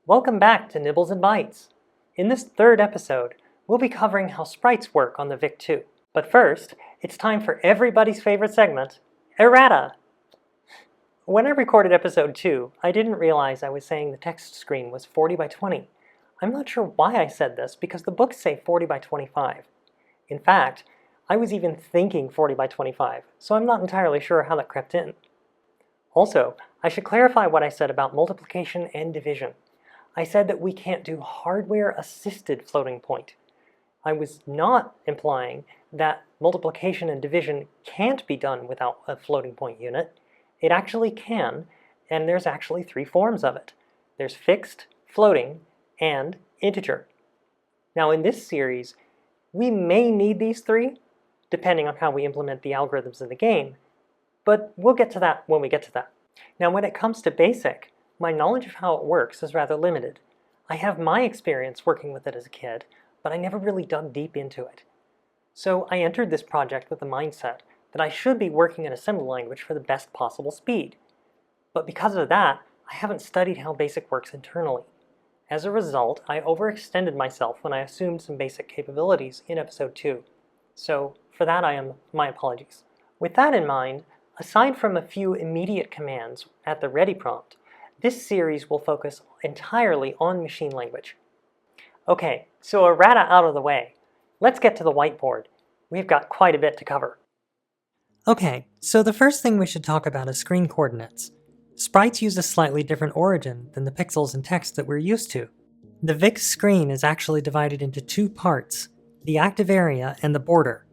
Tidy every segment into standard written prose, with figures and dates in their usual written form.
Welcome back to Nibbles and Bytes. In this third episode, we'll be covering how sprites work on the VIC-2. But first, it's time for everybody's favorite segment, Errata! When I recorded episode 2, I didn't realize I was saying the text screen was 40 by 20. I'm not sure why I said this because the books say 40 by 25. In fact, I was even thinking 40 by 25, so I'm not entirely sure how that crept in. Also, I should clarify what I said about multiplication and division. I said that we can't do hardware-assisted floating point. I was not implying that multiplication and division can't be done without a floating point unit. It actually can, and there's actually 3 forms of it. There's fixed, floating, and integer. Now in this series, we may need these 3, depending on how we implement the algorithms in the game, but we'll get to that when we get to that. Now when it comes to BASIC, my knowledge of how it works is rather limited. I have my experience working with it as a kid, but I never really dug deep into it. So I entered this project with the mindset that I should be working in assembly language for the best possible speed. But because of that, I haven't studied how BASIC works internally. As a result, I overextended myself when I assumed some basic capabilities in episode 2. So for that my apologies. With that in mind, aside from a few immediate commands at the ready prompt, this series will focus entirely on machine language. Okay, so Errata out of the way. Let's get to the whiteboard. We've got quite a bit to cover. Okay, so the first thing we should talk about is screen coordinates. Sprites use a slightly different origin than the pixels and text that we're used to. The VIC screen is actually divided into 2 parts, the active area and the border.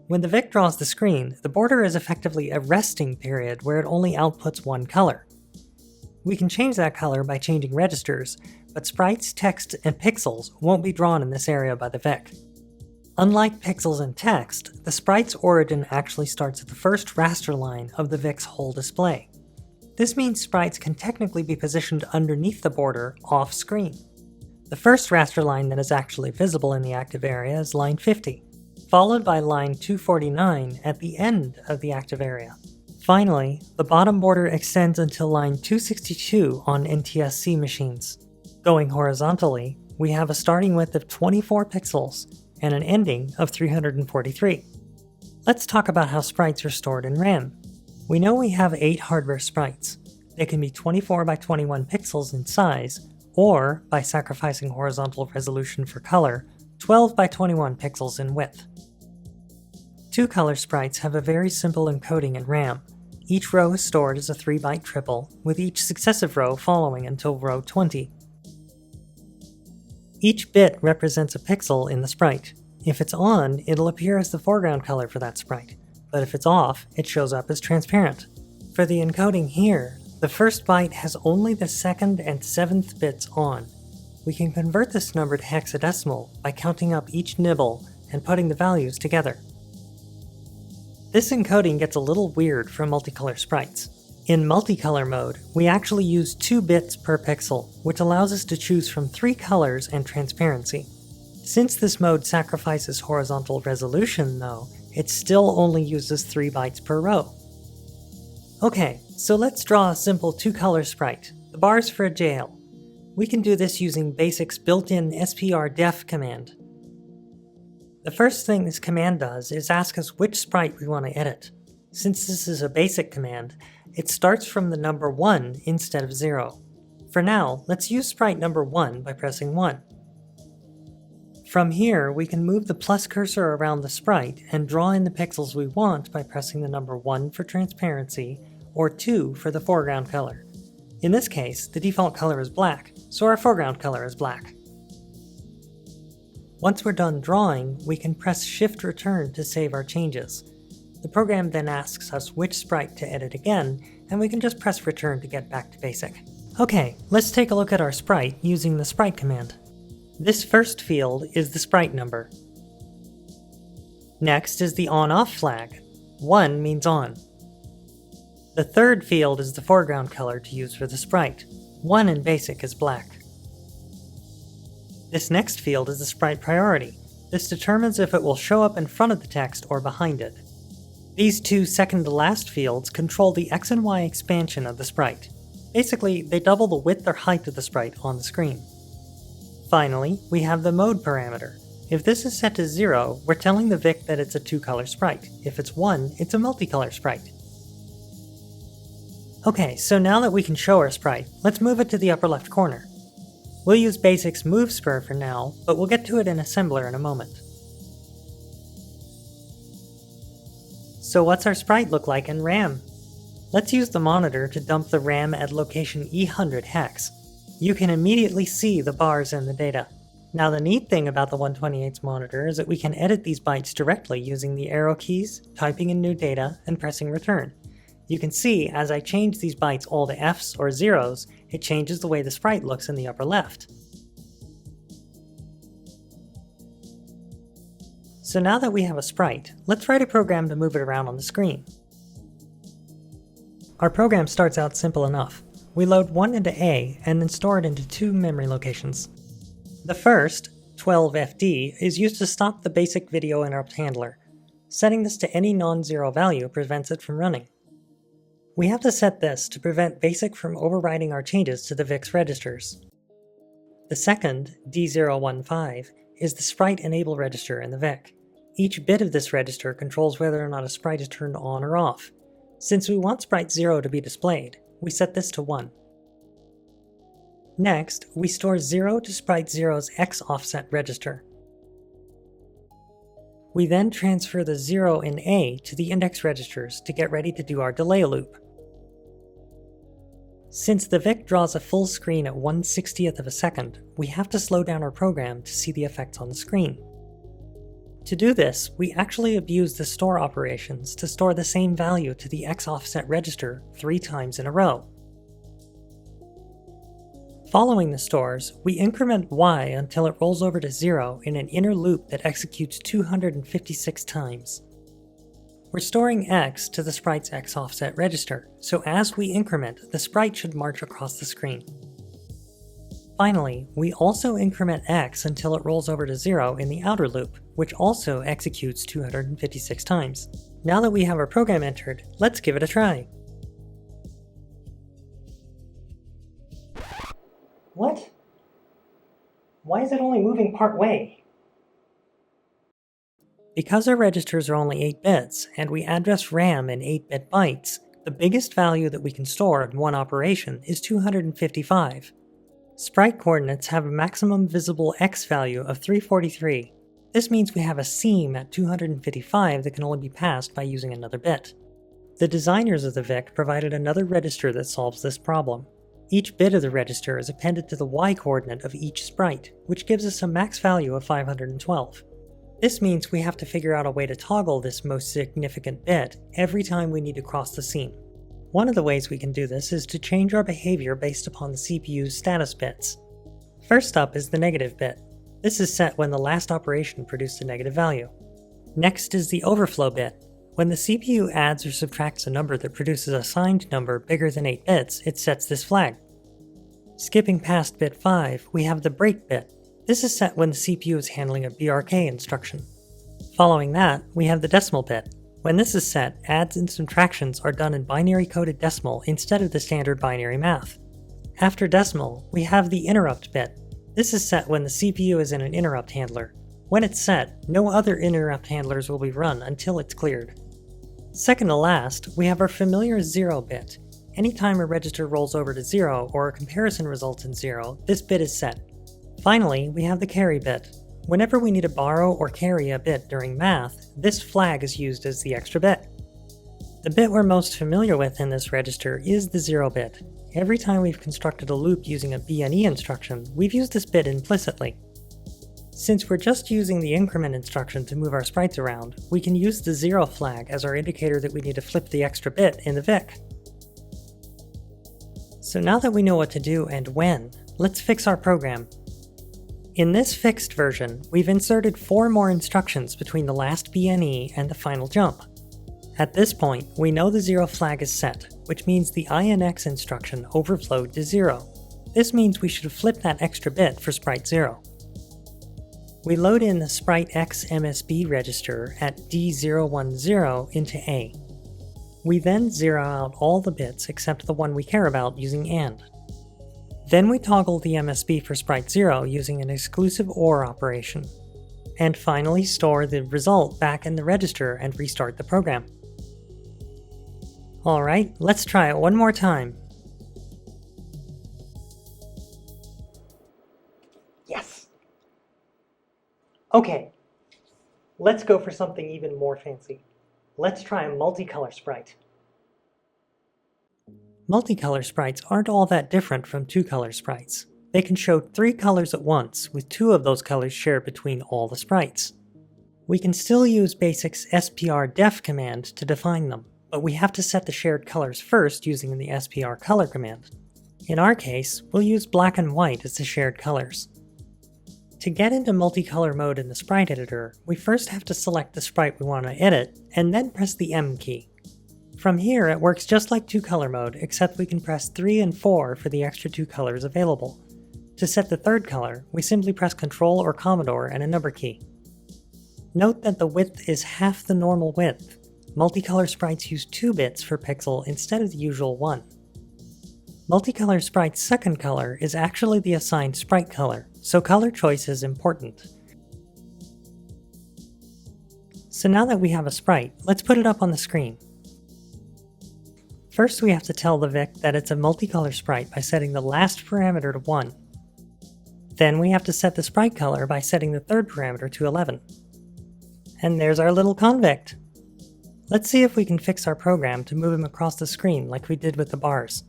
When the VIC draws the screen, the border is effectively a resting period where it only outputs one color. We can change that color by changing registers, but sprites, text, and pixels won't be drawn in this area by the VIC. Unlike pixels and text, the sprite's origin actually starts at the first raster line of the VIC's whole display. This means sprites can technically be positioned underneath the border off-screen. The first raster line that is actually visible in the active area is line 50, followed by line 249 at the end of the active area. Finally, the bottom border extends until line 262 on NTSC machines. Going horizontally, we have a starting width of 24 pixels and an ending of 343. Let's talk about how sprites are stored in RAM. We know we have 8 hardware sprites. They can be 24 by 21 pixels in size, or, by sacrificing horizontal resolution for color, 12 by 21 pixels in width. 2-color sprites have a very simple encoding in RAM. Each row is stored as a 3-byte triple, with each successive row following until row 20. Each bit represents a pixel in the sprite. If it's on, it'll appear as the foreground color for that sprite, but if it's off, it shows up as transparent. For the encoding here, the first byte has only the 2nd and 7th bits on. We can convert this number to hexadecimal by counting up each nibble and putting the values together. This encoding gets a little weird for multicolor sprites. In multicolor mode, we actually use 2 bits per pixel, which allows us to choose from 3 colors and transparency. Since this mode sacrifices horizontal resolution, though, it still only uses 3 bytes per row. Okay, so let's draw a simple 2-color sprite, the bars for a jail. We can do this using BASIC's built-in SPRDEF command. The first thing this command does is ask us which sprite we want to edit. Since this is a basic command, it starts from the number 1 instead of 0. For now, let's use sprite number 1 by pressing 1. From here, we can move the plus cursor around the sprite and draw in the pixels we want by pressing the number 1 for transparency, or 2 for the foreground color. In this case, the default color is black, so our foreground color is black. Once we're done drawing, we can press Shift Return to save our changes. The program then asks us which sprite to edit again, and we can just press Return to get back to basic. Okay, let's take a look at our sprite using the Sprite command. This first field is the sprite number. Next is the on-off flag. 1 means on. The third field is the foreground color to use for the sprite. 1 in BASIC is black. This next field is the sprite priority. This determines if it will show up in front of the text or behind it. These 2 second-to-last fields control the X and Y expansion of the sprite. Basically, they double the width or height of the sprite on the screen. Finally, we have the mode parameter. If this is set to 0, we're telling the Vic that it's a 2-color sprite. If it's 1, it's a multicolor sprite. Okay, so now that we can show our sprite, let's move it to the upper left corner. We'll use Basic's Move Spur for now, but we'll get to it in Assembler in a moment. So what's our sprite look like in RAM? Let's use the monitor to dump the RAM at location E100 hex. You can immediately see the bars in the data. Now the neat thing about the 128's monitor is that we can edit these bytes directly using the arrow keys, typing in new data, and pressing return. You can see as I change these bytes all to Fs or zeros, it changes the way the sprite looks in the upper left. So now that we have a sprite, let's write a program to move it around on the screen. Our program starts out simple enough. We load one into A and then store it into 2 memory locations. The first, 12FD, is used to stop the basic video interrupt handler. Setting this to any non-zero value prevents it from running. We have to set this to prevent BASIC from overriding our changes to the VIX registers. The second, D015, is the Sprite Enable register in the VIC. Each bit of this register controls whether or not a sprite is turned on or off. Since we want sprite 0 to be displayed, we set this to 1. Next, we store 0 to sprite 0's X offset register. We then transfer the 0 in A to the index registers to get ready to do our delay loop. Since the VIC draws a full screen at 1/60th of a second, we have to slow down our program to see the effects on the screen. To do this, we actually abuse the store operations to store the same value to the X offset register 3 times in a row. Following the stores, we increment Y until it rolls over to 0 in an inner loop that executes 256 times. We're storing X to the sprite's X offset register, so as we increment, the sprite should march across the screen. Finally, we also increment X until it rolls over to 0 in the outer loop, which also executes 256 times. Now that we have our program entered, let's give it a try. What? Why is it only moving part way? Because our registers are only 8 bits, and we address RAM in 8-bit bytes, the biggest value that we can store in one operation is 255. Sprite coordinates have a maximum visible X value of 343. This means we have a seam at 255 that can only be passed by using another bit. The designers of the VIC provided another register that solves this problem. Each bit of the register is appended to the Y coordinate of each sprite, which gives us a max value of 512. This means we have to figure out a way to toggle this most significant bit every time we need to cross the seam. One of the ways we can do this is to change our behavior based upon the CPU's status bits. First up is the negative bit. This is set when the last operation produced a negative value. Next is the overflow bit. When the CPU adds or subtracts a number that produces a signed number bigger than 8 bits, it sets this flag. Skipping past bit 5, we have the break bit. This is set when the CPU is handling a BRK instruction. Following that, we have the decimal bit. When this is set, adds and subtractions are done in binary coded decimal instead of the standard binary math. After decimal, we have the interrupt bit. This is set when the CPU is in an interrupt handler. When it's set, no other interrupt handlers will be run until it's cleared. Second to last, we have our familiar 0 bit. Anytime a register rolls over to 0 or a comparison results in 0, this bit is set. Finally, we have the carry bit. Whenever we need to borrow or carry a bit during math, this flag is used as the extra bit. The bit we're most familiar with in this register is the 0 bit. Every time we've constructed a loop using a BNE instruction, we've used this bit implicitly. Since we're just using the increment instruction to move our sprites around, we can use the 0 flag as our indicator that we need to flip the extra bit in the VIC. So now that we know what to do and when, let's fix our program. In this fixed version, we've inserted 4 more instructions between the last BNE and the final jump. At this point, we know the 0 flag is set, which means the INX instruction overflowed to 0. This means we should flip that extra bit for sprite 0. We load in the Sprite X MSB register at D010 into A. We then zero out all the bits except the one we care about using AND. Then we toggle the MSB for sprite 0 using an exclusive OR operation. And finally store the result back in the register and restart the program. Alright, let's try it one more time. Yes! Okay, let's go for something even more fancy. Let's try a multicolor sprite. Multicolor sprites aren't all that different from two-color sprites. They can show 3 colors at once, with 2 of those colors shared between all the sprites. We can still use BASIC's SPR_def command to define them, but we have to set the shared colors first using the SPR_color command. In our case, we'll use black and white as the shared colors. To get into multicolor mode in the sprite editor, we first have to select the sprite we want to edit, and then press the M key. From here, it works just like two-color mode, except we can press 3 and 4 for the extra 2 colors available. To set the third color, we simply press Ctrl or Commodore and a number key. Note that the width is half the normal width. Multicolor sprites use 2 bits for pixel instead of the usual 1. Multicolor Sprite's second color is actually the assigned sprite color, so color choice is important. So now that we have a sprite, let's put it up on the screen. First we have to tell the Vic that it's a multicolor sprite by setting the last parameter to 1. Then we have to set the sprite color by setting the third parameter to 11. And there's our little convict! Let's see if we can fix our program to move him across the screen like we did with the bars.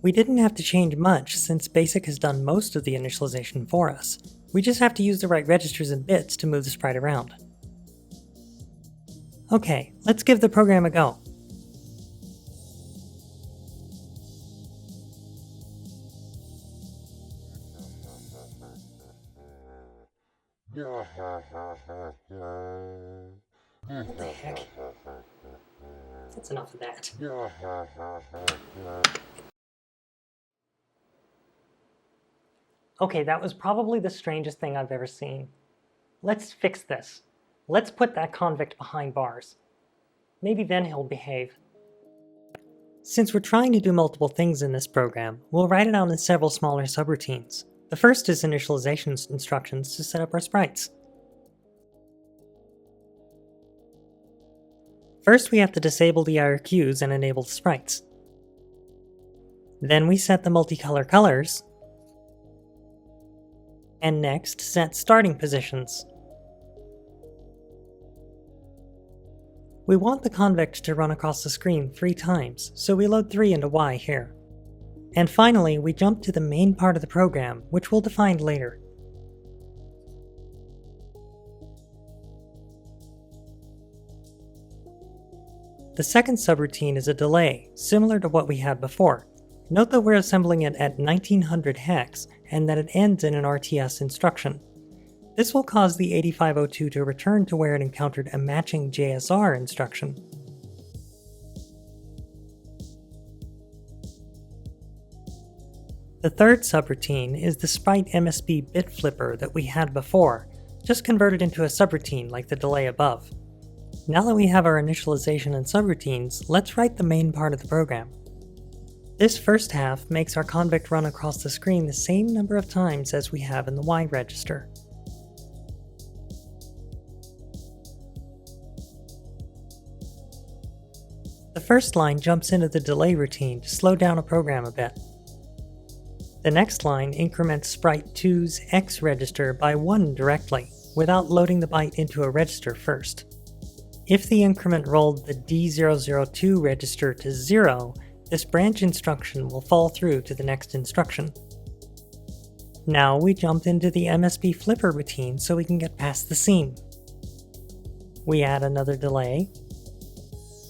We didn't have to change much since BASIC has done most of the initialization for us. We just have to use the right registers and bits to move the sprite around. Okay, let's give the program a go. What the heck? That's enough of that. Okay, that was probably the strangest thing I've ever seen. Let's fix this. Let's put that convict behind bars. Maybe then he'll behave. Since we're trying to do multiple things in this program, we'll write it out in several smaller subroutines. The first is initialization instructions to set up our sprites. First we have to disable the IRQs and enable the sprites. Then we set the multicolor colors, and next set starting positions. We want the convict to run across the screen 3 times, so we load 3 into Y here. And finally, we jump to the main part of the program, which we'll define later. The second subroutine is a delay, similar to what we had before. Note that we're assembling it at 1900 hex, and that it ends in an RTS instruction. This will cause the 8502 to return to where it encountered a matching JSR instruction. The third subroutine is the Sprite MSB bit flipper that we had before, just converted into a subroutine like the delay above. Now that we have our initialization and subroutines, let's write the main part of the program. This first half makes our convict run across the screen the same number of times as we have in the Y register. The first line jumps into the delay routine to slow down a program a bit. The next line increments Sprite 2's X register by 1 directly, without loading the byte into a register first. If the increment rolled the D002 register to 0, this branch instruction will fall through to the next instruction. Now we jump into the MSB flipper routine so we can get past the seam. We add another delay,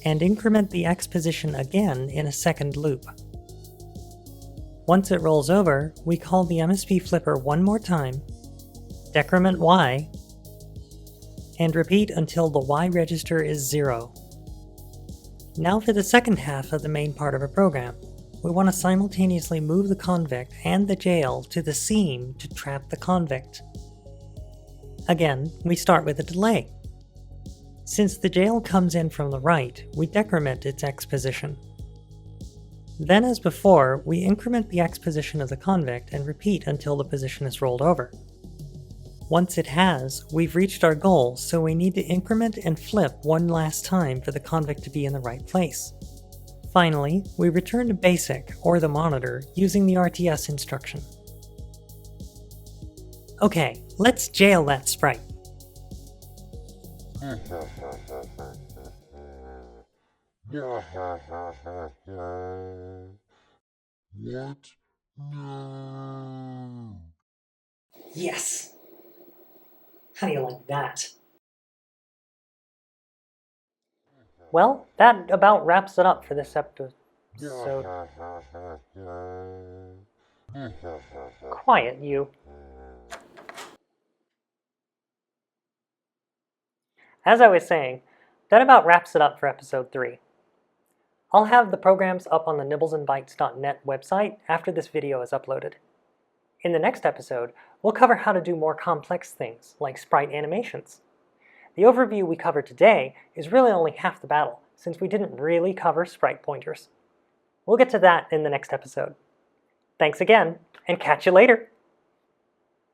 and increment the X position again in a second loop. Once it rolls over, we call the MSB flipper one more time, decrement Y, and repeat until the Y register is 0. Now for the second half of the main part of our program. We want to simultaneously move the convict and the jail to the seam to trap the convict. Again, we start with a delay. Since the jail comes in from the right, we decrement its X position. Then, as before, we increment the X position of the convict and repeat until the position is rolled over. Once it has, we've reached our goal, so we need to increment and flip one last time for the convict to be in the right place. Finally, we return to basic, or the monitor, using the RTS instruction. Okay, let's jail that sprite. What? No. Yes! How do you like that? Well, that about wraps it up for this episode. Quiet, you. As I was saying, that about wraps it up for episode 3. I'll have the programs up on the nibblesandbytes.net website after this video is uploaded. In the next episode, we'll cover how to do more complex things, like sprite animations. The overview we covered today is really only half the battle, since we didn't really cover sprite pointers. We'll get to that in the next episode. Thanks again, and catch you later!